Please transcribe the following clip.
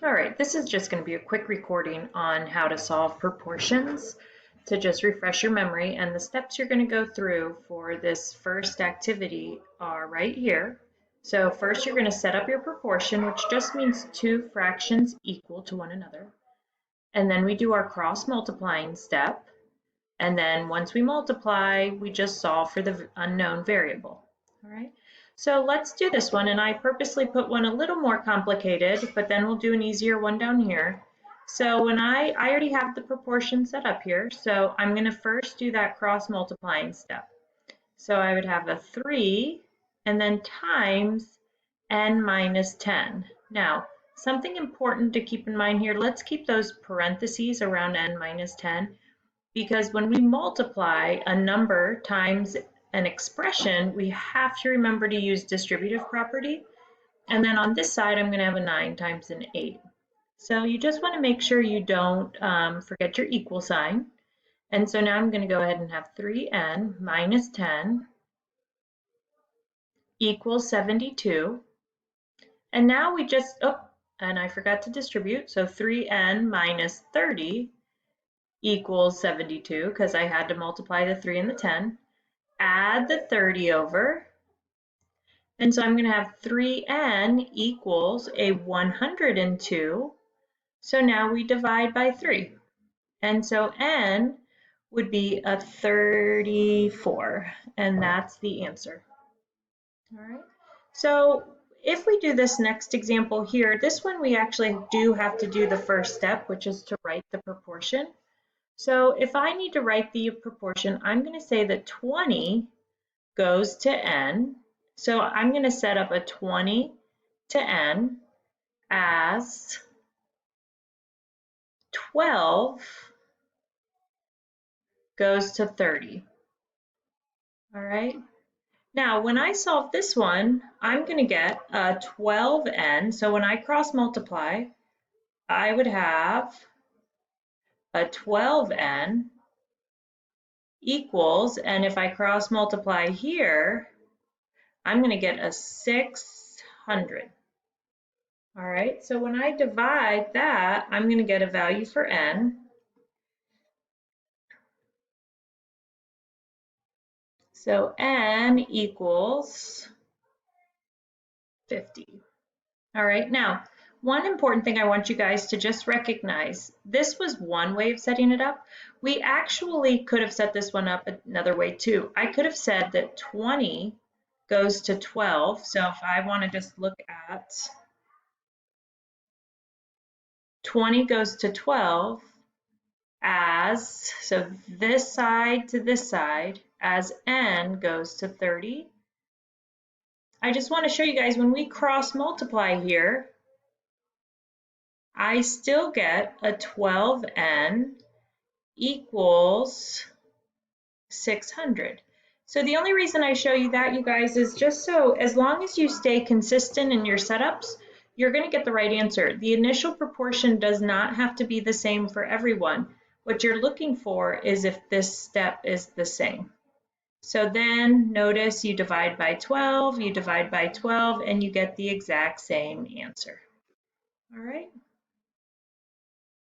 All right, this is just going to be a quick recording on how to solve proportions to just refresh your memory, and the steps you're going to go through for this first activity are right here. So first you're going to set up your proportion, which just means two fractions equal to one another. And then we do our cross multiplying step. And then once we multiply, we just solve for the unknown variable. All right. So let's do this one, and I purposely put one a little more complicated, but then we'll do an easier one down here. So when I already have the proportion set up here, so I'm going to first do that cross multiplying step. So I would have a 3 and then times n minus 10. Now, something important to keep in mind here, let's keep those parentheses around n minus 10, because when we multiply a number times an expression, we have to remember to use distributive property. And then on this side, I'm going to have a 9 times an 8. So you just want to make sure you don't forget your equal sign. And so now I'm going to go ahead and have 3n minus 10 equals 72. And now we just, and I forgot to distribute, so 3n minus 30 equals 72 because I had to multiply the 3 and the 10. Add the 30 over, and so I'm going to have 3n equals a 102. So now we divide by 3, and so n would be a 34, and that's the answer. All right, so if we do this next example here, this one we actually do have to do the first step, which is to write the proportion. So if I need to write the proportion, I'm going to say that 20 goes to n. So I'm going to set up a 20 to n as 12 goes to 30. All right. Now, when I solve this one, I'm going to get a 12n. So when I cross multiply, I would have a 12n equals, and if I cross multiply here, I'm going to get a 600. All right, so when I divide that, I'm going to get a value for n. So n equals 50. All right, now, one important thing I want you guys to just recognize, this was one way of setting it up. We actually could have set this one up another way too. I could have said that 20 goes to 12. So if I want to just look at 20 goes to 12 as, so this side to this side, as n goes to 30. I just want to show you guys when we cross multiply here, I still get a 12n equals 600. So the only reason I show you that, you guys, is just so as long as you stay consistent in your setups, you're going to get the right answer. The initial proportion does not have to be the same for everyone. What you're looking for is if this step is the same. So then notice you divide by 12, you divide by 12, and you get the exact same answer. All right.